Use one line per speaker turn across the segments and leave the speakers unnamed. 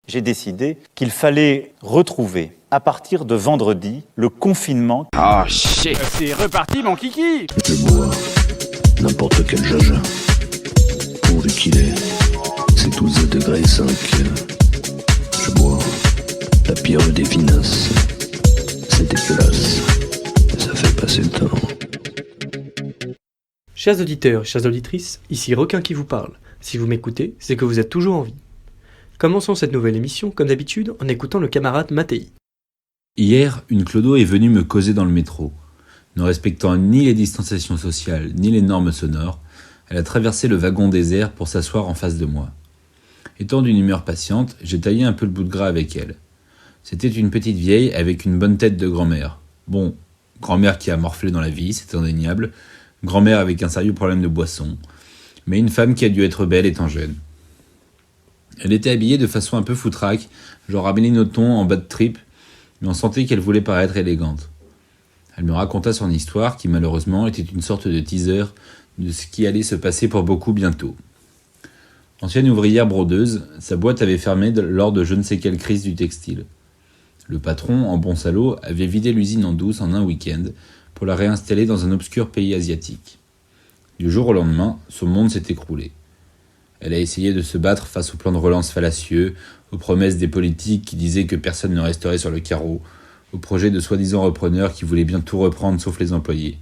j'ai décidé qu'il fallait retrouver, à partir de vendredi, le confinement.
Oh shit! C'est reparti mon kiki!
Je bois n'importe quel jaja, pourvu qu'il est, c'est 12 degrés 5. Je bois la pire des finasses, c'est dégueulasse, ça fait passer le temps.
Chers auditeurs et chères auditrices, ici Requin qui vous parle. Si vous m'écoutez, c'est que vous êtes toujours en vie. Commençons cette nouvelle émission, comme d'habitude, en écoutant le camarade Mattei.
Hier, une clodo est venue me causer dans le métro. Ne respectant ni les distanciations sociales, ni les normes sonores, elle a traversé le wagon désert pour s'asseoir en face de moi. Étant d'une humeur patiente, j'ai taillé un peu le bout de gras avec elle. C'était une petite vieille avec une bonne tête de grand-mère. Bon, grand-mère qui a morflé dans la vie, c'est indéniable. Grand-mère avec un sérieux problème de boisson. Mais une femme qui a dû être belle étant jeune. Elle était habillée de façon un peu foutraque, genre Amélie Nothomb en bad trip, mais on sentait qu'elle voulait paraître élégante. Elle me raconta son histoire qui malheureusement était une sorte de teaser de ce qui allait se passer pour beaucoup bientôt. Ancienne ouvrière brodeuse, sa boîte avait fermé lors de je ne sais quelle crise du textile. Le patron, en bon salaud, avait vidé l'usine en douce en un week-end pour la réinstaller dans un obscur pays asiatique. Du jour au lendemain, son monde s'est écroulé. Elle a essayé de se battre face au plan de relance fallacieux, aux promesses des politiques qui disaient que personne ne resterait sur le carreau, aux projets de soi-disant repreneurs qui voulaient bien tout reprendre sauf les employés.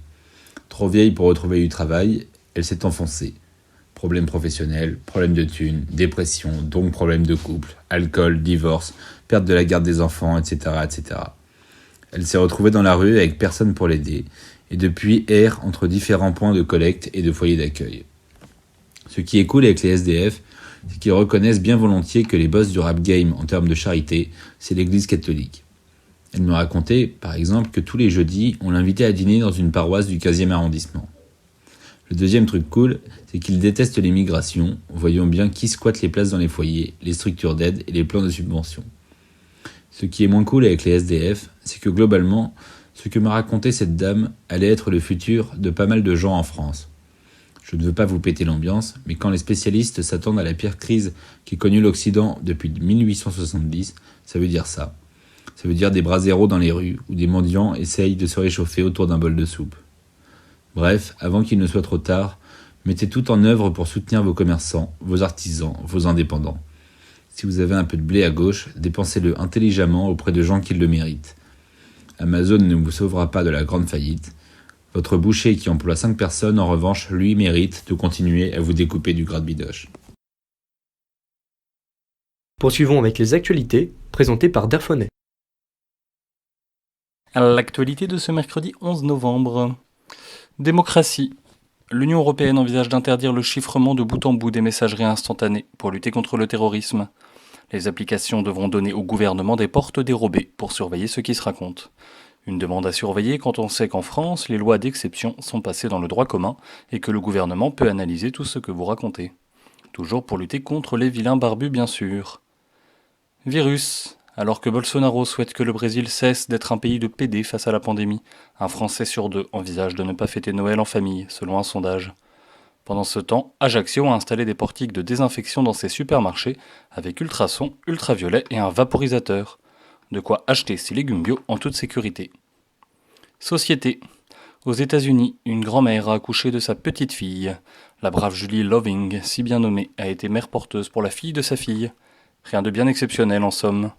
Trop vieille pour retrouver du travail, elle s'est enfoncée. Problèmes professionnels, problèmes de thunes, dépression, donc problèmes de couple, alcool, divorce, perte de la garde des enfants, etc., etc. Elle s'est retrouvée dans la rue avec personne pour l'aider, et depuis erre entre différents points de collecte et de foyers d'accueil. Ce qui est cool avec les SDF, c'est qu'ils reconnaissent bien volontiers que les boss du rap game en termes de charité, c'est l'église catholique. Elle me racontait, par exemple, que tous les jeudis, on l'invitait à dîner dans une paroisse du 15e arrondissement. Le deuxième truc cool, c'est qu'ils détestent les migrations, voyons bien qui squatte les places dans les foyers, les structures d'aide et les plans de subvention. Ce qui est moins cool avec les SDF, c'est que globalement, ce que m'a raconté cette dame allait être le futur de pas mal de gens en France. Je ne veux pas vous péter l'ambiance, mais quand les spécialistes s'attendent à la pire crise qu'ait connue l'Occident depuis 1870, ça veut dire ça. Ça veut dire des bras zéros dans les rues, où des mendiants essayent de se réchauffer autour d'un bol de soupe. Bref, avant qu'il ne soit trop tard, mettez tout en œuvre pour soutenir vos commerçants, vos artisans, vos indépendants. Si vous avez un peu de blé à gauche, dépensez-le intelligemment auprès de gens qui le méritent. Amazon ne vous sauvera pas de la grande faillite. Votre boucher qui emploie 5 personnes, en revanche, lui mérite de continuer à vous découper du gras de bidoche.
Poursuivons avec les actualités, présentées par Derfonnet.
L'actualité de ce mercredi 11 novembre. Démocratie. L'Union européenne envisage d'interdire le chiffrement de bout en bout des messageries instantanées pour lutter contre le terrorisme. Les applications devront donner au gouvernement des portes dérobées pour surveiller ce qui se raconte. Une demande à surveiller quand on sait qu'en France, les lois d'exception sont passées dans le droit commun et que le gouvernement peut analyser tout ce que vous racontez. Toujours pour lutter contre les vilains barbus, bien sûr. Virus. Alors que Bolsonaro souhaite que le Brésil cesse d'être un pays de pédés face à la pandémie, un Français sur 2 envisage de ne pas fêter Noël en famille, selon un sondage. Pendant ce temps, Ajaccio a installé des portiques de désinfection dans ses supermarchés avec ultrasons, ultraviolets et un vaporisateur. De quoi acheter ses légumes bio en toute sécurité. Société. Aux États-Unis, une grand-mère a accouché de sa petite fille. La brave Julie Loving, si bien nommée, a été mère porteuse pour la fille de sa fille. Rien de bien exceptionnel en somme.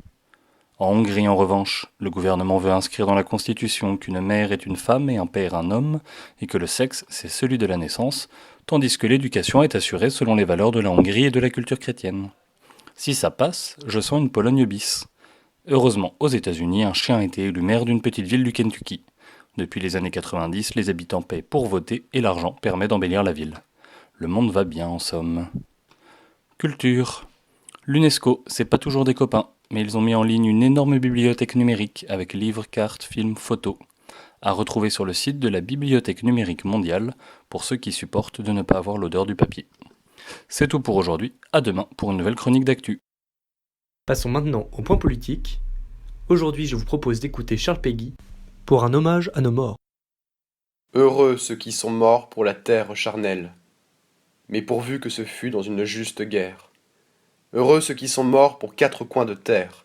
En Hongrie, en revanche, le gouvernement veut inscrire dans la Constitution qu'une mère est une femme et un père un homme, et que le sexe, c'est celui de la naissance, tandis que l'éducation est assurée selon les valeurs de la Hongrie et de la culture chrétienne. Si ça passe, je sens une Pologne bis. Heureusement, aux États-Unis, un chien a été élu maire d'une petite ville du Kentucky. Depuis les années 90, les habitants paient pour voter et l'argent permet d'embellir la ville. Le monde va bien, en somme. Culture. L'UNESCO, c'est pas toujours des copains, mais ils ont mis en ligne une énorme bibliothèque numérique avec livres, cartes, films, photos, à retrouver sur le site de la Bibliothèque numérique mondiale pour ceux qui supportent de ne pas avoir l'odeur du papier. C'est tout pour aujourd'hui, à demain pour une nouvelle chronique d'actu.
Passons maintenant au point politique. Aujourd'hui, je vous propose d'écouter Charles Péguy pour un hommage à nos morts.
Heureux ceux qui sont morts pour la terre charnelle, mais pourvu que ce fût dans une juste guerre, Heureux ceux qui sont morts pour 4 coins de terre.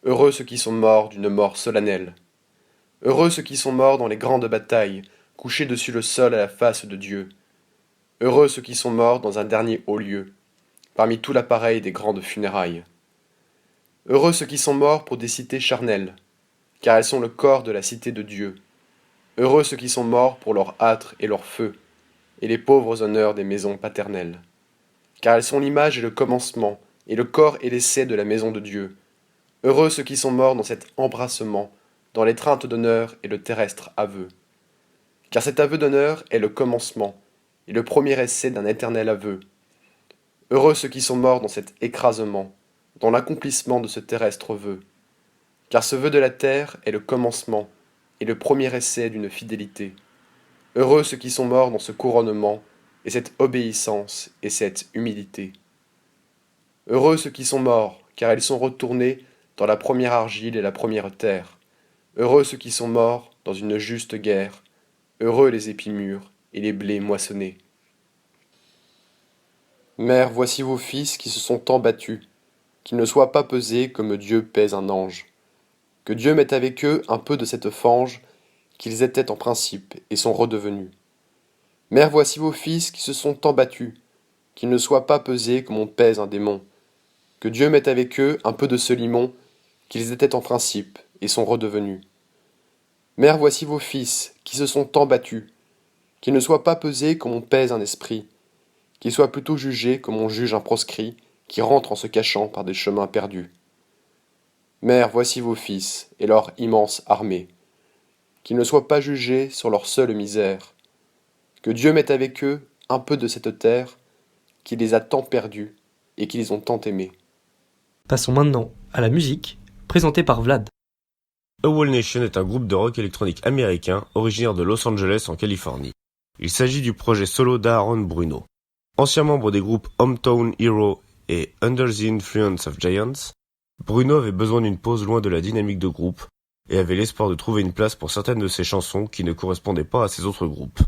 Heureux ceux qui sont morts d'une mort solennelle. Heureux ceux qui sont morts dans les grandes batailles, couchés dessus le sol à la face de Dieu. Heureux ceux qui sont morts dans un dernier haut lieu, parmi tout l'appareil des grandes funérailles. Heureux ceux qui sont morts pour des cités charnelles, car elles sont le corps de la cité de Dieu. Heureux ceux qui sont morts pour leur âtre et leur feu, et les pauvres honneurs des maisons paternelles. Car elles sont l'image et le commencement, et le corps et l'essai de la maison de Dieu. Heureux ceux qui sont morts dans cet embrassement, dans l'étreinte d'honneur et le terrestre aveu. Car cet aveu d'honneur est le commencement, et le premier essai d'un éternel aveu. Heureux ceux qui sont morts dans cet écrasement, dans l'accomplissement de ce terrestre vœu. Car ce vœu de la terre est le commencement, et le premier essai d'une fidélité. Heureux ceux qui sont morts dans ce couronnement, et cette obéissance, et cette humilité. Heureux ceux qui sont morts, car ils sont retournés dans la première argile et la première terre. Heureux ceux qui sont morts dans une juste guerre. Heureux les épis mûrs et les blés moissonnés. Mère, voici vos fils qui se sont tant battus, qu'ils ne soient pas pesés comme Dieu pèse un ange. Que Dieu mette avec eux un peu de cette fange qu'ils étaient en principe et sont redevenus. Mère, voici vos fils qui se sont tant battus, qu'ils ne soient pas pesés comme on pèse un démon. Que Dieu mette avec eux un peu de ce limon qu'ils étaient en principe et sont redevenus. Mère, voici vos fils qui se sont tant battus, qu'ils ne soient pas pesés comme on pèse un esprit, qu'ils soient plutôt jugés comme on juge un proscrit qui rentre en se cachant par des chemins perdus. Mère, voici vos fils et leur immense armée, qu'ils ne soient pas jugés sur leur seule misère, que Dieu mette avec eux un peu de cette terre qui les a tant perdus et qui les ont tant aimés.
Passons maintenant à la musique, présentée par Vlad.
A Wall Nation est un groupe de rock électronique américain originaire de Los Angeles en Californie. Il s'agit du projet solo d'Aaron Bruno. Ancien membre des groupes Hometown Hero et Under the Influence of Giants, Bruno avait besoin d'une pause loin de la dynamique de groupe et avait l'espoir de trouver une place pour certaines de ses chansons qui ne correspondaient pas à ses autres groupes.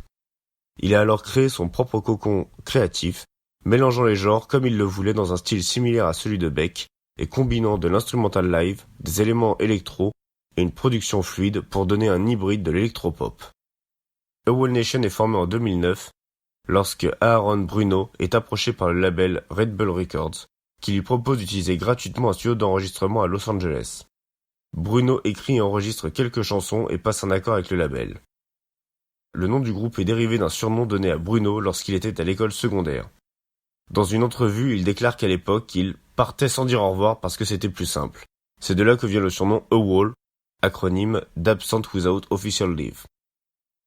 Il a alors créé son propre cocon créatif, mélangeant les genres comme il le voulait dans un style similaire à celui de Beck et combinant de l'instrumental live, des éléments électro et une production fluide pour donner un hybride de l'électropop. A Wall Nation est formé en 2009 lorsque Aaron Bruno est approché par le label Red Bull Records qui lui propose d'utiliser gratuitement un studio d'enregistrement à Los Angeles. Bruno écrit et enregistre quelques chansons et passe un accord avec le label. Le nom du groupe est dérivé d'un surnom donné à Bruno lorsqu'il était à l'école secondaire. Dans une entrevue, il déclare qu'à l'époque, il partait sans dire au revoir parce que c'était plus simple. C'est de là que vient le surnom A Wall, acronyme d'Absent Without Official Leave.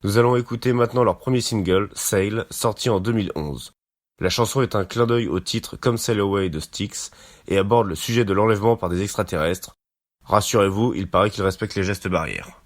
Nous allons écouter maintenant leur premier single, Sail, sorti en 2011. La chanson est un clin d'œil au titre Come Sail Away de Styx et aborde le sujet de l'enlèvement par des extraterrestres. Rassurez-vous, il paraît qu'ils respectent les gestes barrières.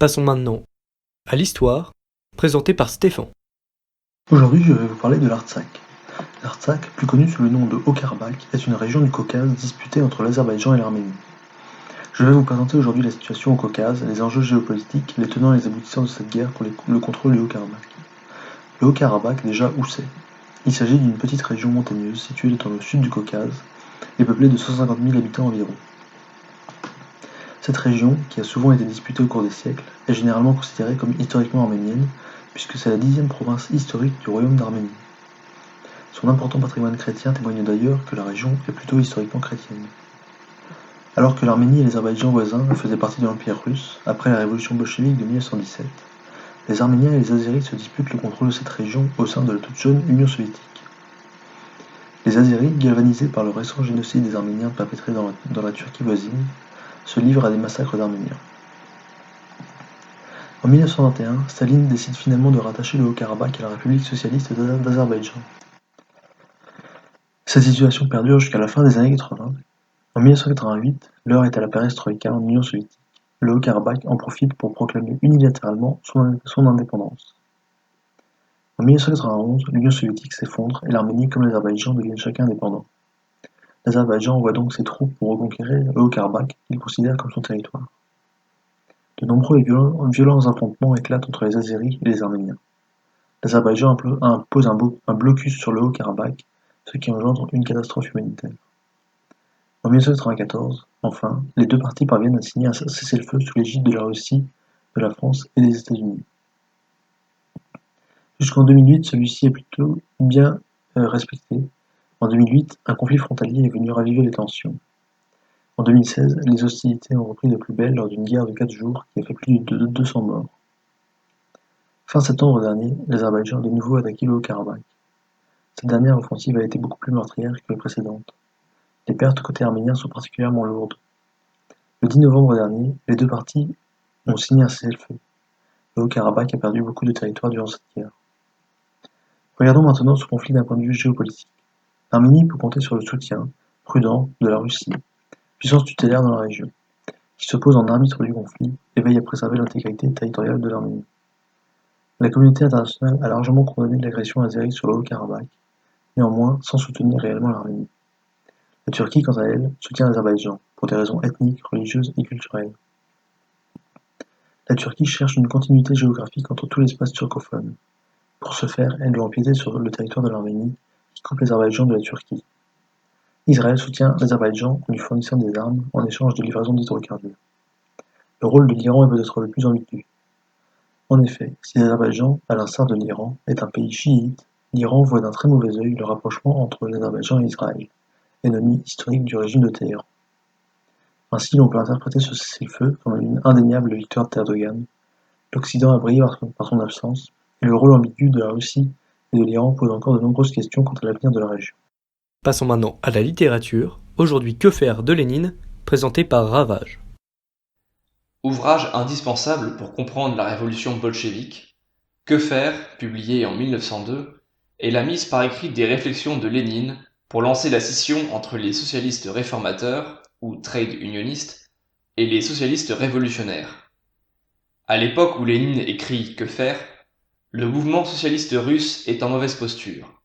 Passons maintenant à l'histoire, présentée par Stéphane.
Aujourd'hui, je vais vous parler de l'Artsakh. L'Artsakh, plus connu sous le nom de Haut-Karabakh, est une région du Caucase disputée entre l'Azerbaïdjan et l'Arménie. Je vais vous présenter aujourd'hui la situation au Caucase, les enjeux géopolitiques, les tenants et les aboutissants de cette guerre pour le contrôle du Haut-Karabakh. Le Haut-Karabakh, déjà, où c'est ? Il s'agit d'une petite région montagneuse située dans le sud du Caucase et peuplée de 150 000 habitants environ. Cette région, qui a souvent été disputée au cours des siècles, est généralement considérée comme historiquement arménienne, puisque c'est la 10e province historique du royaume d'Arménie. Son important patrimoine chrétien témoigne d'ailleurs que la région est plutôt historiquement chrétienne. Alors que l'Arménie et l'Azerbaïdjan voisins faisaient partie de l'Empire russe, après la révolution bolchevique de 1917, les Arméniens et les Azéris se disputent le contrôle de cette région au sein de la toute jeune Union soviétique. Les Azéris, galvanisés par le récent génocide des Arméniens perpétré dans la Turquie voisine, se livrent à des massacres d'Arméniens. En 1921, Staline décide finalement de rattacher le Haut-Karabakh à la République socialiste d'Azerbaïdjan. Cette situation perdure jusqu'à la fin des années 80. En 1988, l'heure est à la perestroïka en Union soviétique. Le Haut-Karabakh en profite pour proclamer unilatéralement son indépendance. En 1991, l'Union soviétique s'effondre et l'Arménie comme l'Azerbaïdjan deviennent chacun indépendants. L'Azerbaïdjan envoie donc ses troupes pour reconquérir le Haut-Karabakh qu'il considère comme son territoire. De nombreux et violents affrontements éclatent entre les Azéris et les Arméniens. L'Azerbaïdjan impose un blocus sur le Haut-Karabakh, ce qui engendre une catastrophe humanitaire. En 1994, enfin, les deux parties parviennent à signer un cessez-le-feu sous l'égide de la Russie, de la France et des États-Unis. Jusqu'en 2008, celui-ci est plutôt bien respecté. En 2008, un conflit frontalier est venu raviver les tensions. En 2016, les hostilités ont repris de plus belle lors d'une guerre de 4 jours qui a fait plus de 200 morts. Fin septembre dernier, l'Azerbaïdjan a de nouveau attaqué le Haut-Karabakh. Cette dernière offensive a été beaucoup plus meurtrière que les précédentes. Les pertes côté arménien sont particulièrement lourdes. Le 10 novembre dernier, les deux parties ont signé un cessez-le-feu. Le Haut-Karabakh a perdu beaucoup de territoire durant cette guerre. Regardons maintenant ce conflit d'un point de vue géopolitique. L'Arménie peut compter sur le soutien, prudent, de la Russie, puissance tutélaire dans la région, qui s'oppose en arbitre du conflit et veille à préserver l'intégrité territoriale de l'Arménie. La communauté internationale a largement condamné l'agression azérie sur le Haut-Karabakh, néanmoins sans soutenir réellement l'Arménie. La Turquie, quant à elle, soutient l'Azerbaïdjan, pour des raisons ethniques, religieuses et culturelles. La Turquie cherche une continuité géographique entre tout l'espace turcophone. Pour ce faire, elle doit empiéter sur le territoire de l'Arménie, qui coupe l'Azerbaïdjan de la Turquie. Israël soutient l'Azerbaïdjan en lui fournissant des armes en échange de livraison d'hydrocarbures. Le rôle de l'Iran est peut-être le plus ambigu. En effet, si l'Azerbaïdjan, à l'instar de l'Iran, est un pays chiite, l'Iran voit d'un très mauvais œil le rapprochement entre l'Azerbaïdjan et Israël, ennemi historique du régime de Téhéran. Ainsi, on peut interpréter ce cessez-le-feu comme une indéniable victoire d'Erdogan. L'Occident a brillé par son absence, et le rôle ambigu de la Russie et de l'Iran pose encore de nombreuses questions quant à l'avenir de la région.
Passons maintenant à la littérature. Aujourd'hui, Que faire de Lénine, présenté par Ravage.
Ouvrage indispensable pour comprendre la révolution bolchevique, Que faire, publié en 1902, est la mise par écrit des réflexions de Lénine pour lancer la scission entre les socialistes réformateurs, ou trade unionistes, et les socialistes révolutionnaires. À l'époque où Lénine écrit Que faire, le mouvement socialiste russe est en mauvaise posture.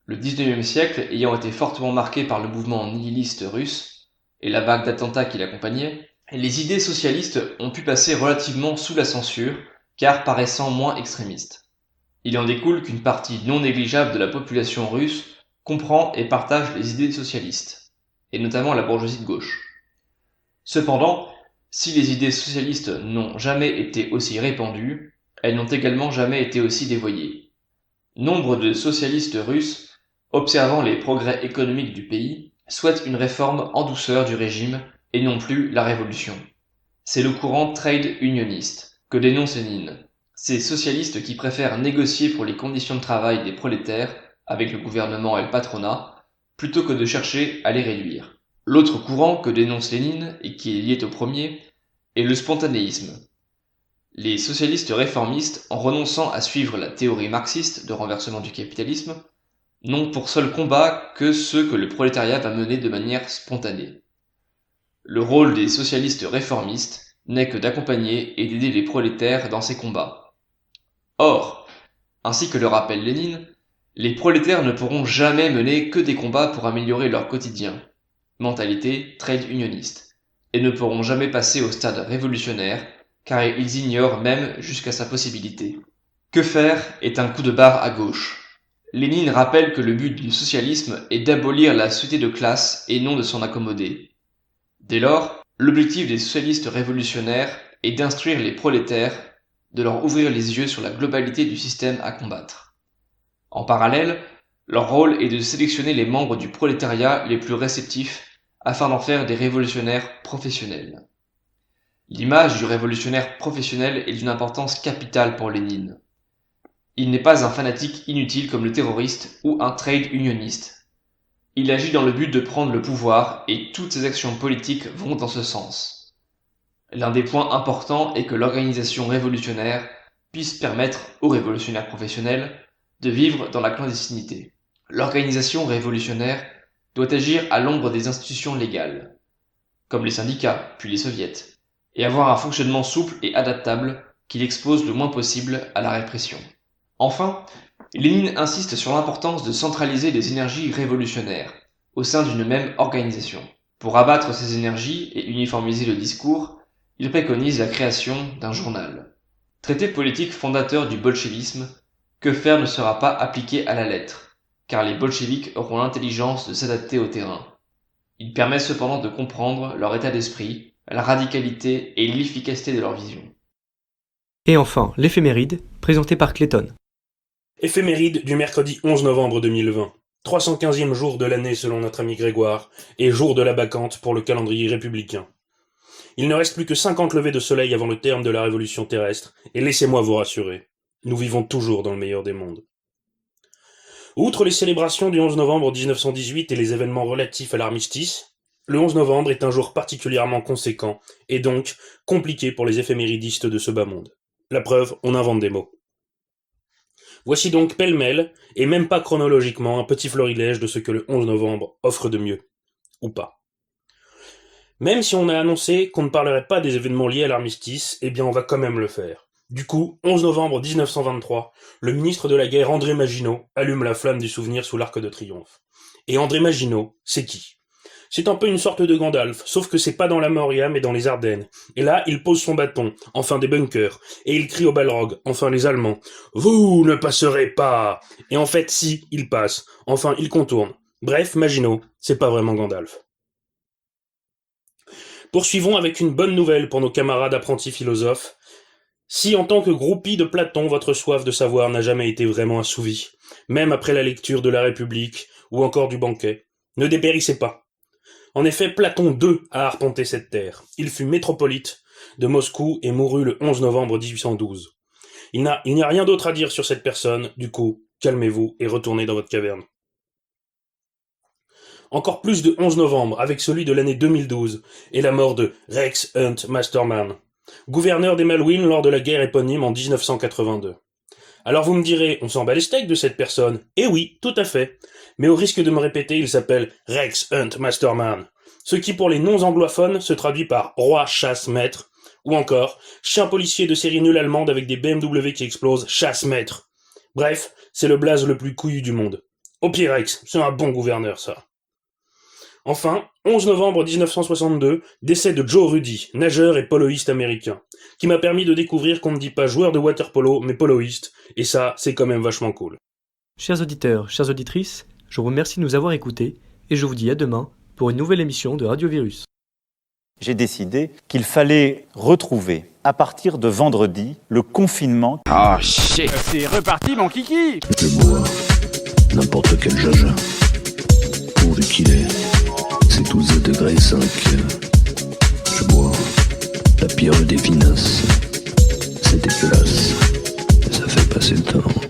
Le XIXe siècle ayant été fortement marqué par le mouvement nihiliste russe et la vague d'attentats qui l'accompagnait, les idées socialistes ont pu passer relativement sous la censure, car paraissant moins extrémistes. Il en découle qu'une partie non négligeable de la population russe comprend et partage les idées socialistes, et notamment la bourgeoisie de gauche. Cependant, si les idées socialistes n'ont jamais été aussi répandues, elles n'ont également jamais été aussi dévoyées. Nombre de socialistes russes, observant les progrès économiques du pays, souhaitent une réforme en douceur du régime et non plus la révolution. C'est le courant trade unioniste que dénonce Lénine, ces socialistes qui préfèrent négocier pour les conditions de travail des prolétaires avec le gouvernement et le patronat, plutôt que de chercher à les réduire. L'autre courant que dénonce Lénine, et qui est lié au premier, est le spontanéisme. Les socialistes réformistes, en renonçant à suivre la théorie marxiste de renversement du capitalisme, n'ont pour seul combat que ceux que le prolétariat va mener de manière spontanée. Le rôle des socialistes réformistes n'est que d'accompagner et d'aider les prolétaires dans ces combats. Or, ainsi que le rappelle Lénine, les prolétaires ne pourront jamais mener que des combats pour améliorer leur quotidien, mentalité trade unioniste, et ne pourront jamais passer au stade révolutionnaire, car ils ignorent même jusqu'à sa possibilité. Que faire est un coup de barre à gauche. Lénine rappelle que le but du socialisme est d'abolir la société de classe et non de s'en accommoder. Dès lors, l'objectif des socialistes révolutionnaires est d'instruire les prolétaires, de leur ouvrir les yeux sur la globalité du système à combattre. En parallèle, leur rôle est de sélectionner les membres du prolétariat les plus réceptifs afin d'en faire des révolutionnaires professionnels. L'image du révolutionnaire professionnel est d'une importance capitale pour Lénine. Il n'est pas un fanatique inutile comme le terroriste ou un trade unioniste. Il agit dans le but de prendre le pouvoir et toutes ses actions politiques vont dans ce sens. L'un des points importants est que l'organisation révolutionnaire puisse permettre aux révolutionnaires professionnels de vivre dans la clandestinité. L'organisation révolutionnaire doit agir à l'ombre des institutions légales, comme les syndicats puis les soviets, et avoir un fonctionnement souple et adaptable qui l'expose le moins possible à la répression. Enfin, Lénine insiste sur l'importance de centraliser les énergies révolutionnaires au sein d'une même organisation. Pour abattre ces énergies et uniformiser le discours, il préconise la création d'un journal. Traité politique fondateur du bolchevisme, Que faire ne sera pas appliqué à la lettre, car les bolcheviks auront l'intelligence de s'adapter au terrain. Il permet cependant de comprendre leur état d'esprit, la radicalité et l'efficacité de leur vision.
Et enfin, l'éphéméride, présenté par Clayton.
Éphéméride du mercredi 11 novembre 2020. 315e jour de l'année selon notre ami Grégoire, et jour de la bacchante pour le calendrier républicain. Il ne reste plus que 50 levées de soleil avant le terme de la révolution terrestre, et laissez-moi vous rassurer, nous vivons toujours dans le meilleur des mondes. Outre les célébrations du 11 novembre 1918 et les événements relatifs à l'armistice, le 11 novembre est un jour particulièrement conséquent, et donc compliqué pour les éphéméridistes de ce bas monde. La preuve, on invente des mots. Voici donc pêle-mêle, et même pas chronologiquement, un petit florilège de ce que le 11 novembre offre de mieux. Ou pas. Même si on a annoncé qu'on ne parlerait pas des événements liés à l'armistice, eh bien on va quand même le faire. Du coup, 11 novembre 1923, le ministre de la Guerre André Maginot allume la flamme du souvenir sous l'Arc de Triomphe. Et André Maginot, c'est qui ? C'est un peu une sorte de Gandalf, sauf que c'est pas dans la Moria mais dans les Ardennes. Et là, il pose son bâton, enfin des bunkers, et il crie aux Balrogs, enfin les Allemands, « Vous ne passerez pas !» Et en fait, si, il passe, enfin il contourne. Bref, Maginot, c'est pas vraiment Gandalf. Poursuivons avec une bonne nouvelle pour nos camarades apprentis philosophes. Si en tant que groupie de Platon, votre soif de savoir n'a jamais été vraiment assouvie, même après la lecture de la République ou encore du banquet, ne dépérissez pas. En effet, Platon II a arpenté cette terre. Il fut métropolite de Moscou et mourut le 11 novembre 1812. Il n'y a rien d'autre à dire sur cette personne, du coup, calmez-vous et retournez dans votre caverne. Encore plus de 11 novembre avec celui de l'année 2012 et la mort de Rex Hunt Masterman, gouverneur des Malouines lors de la guerre éponyme en 1982. Alors vous me direz, on s'en bat les steaks de cette personne. Eh oui, tout à fait. Mais au risque de me répéter, il s'appelle Rex Hunt Masterman. Ce qui pour les non-anglophones se traduit par roi chasse-maître, ou encore chien policier de série nulle allemande avec des BMW qui explosent, chasse-maître. Bref, c'est le blaze le plus couillu du monde. Au pied Rex, c'est un bon gouverneur ça. Enfin, 11 novembre 1962, décès de Joe Rudy, nageur et poloiste américain, qui m'a permis de découvrir qu'on ne dit pas joueur de water-polo, mais poloiste, et ça, c'est quand même vachement cool.
Chers auditeurs, chères auditrices, je vous remercie de nous avoir écoutés, et je vous dis à demain pour une nouvelle émission de Radio Virus.
J'ai décidé qu'il fallait retrouver, à partir de vendredi, le confinement.
Oh shit, c'est reparti mon kiki.
Je bois n'importe quel jaja, pourvu qu'il est. C'est 12 degrés 5. Je bois la pire des finasses. C'est dégueulasse, mais ça fait passer le temps.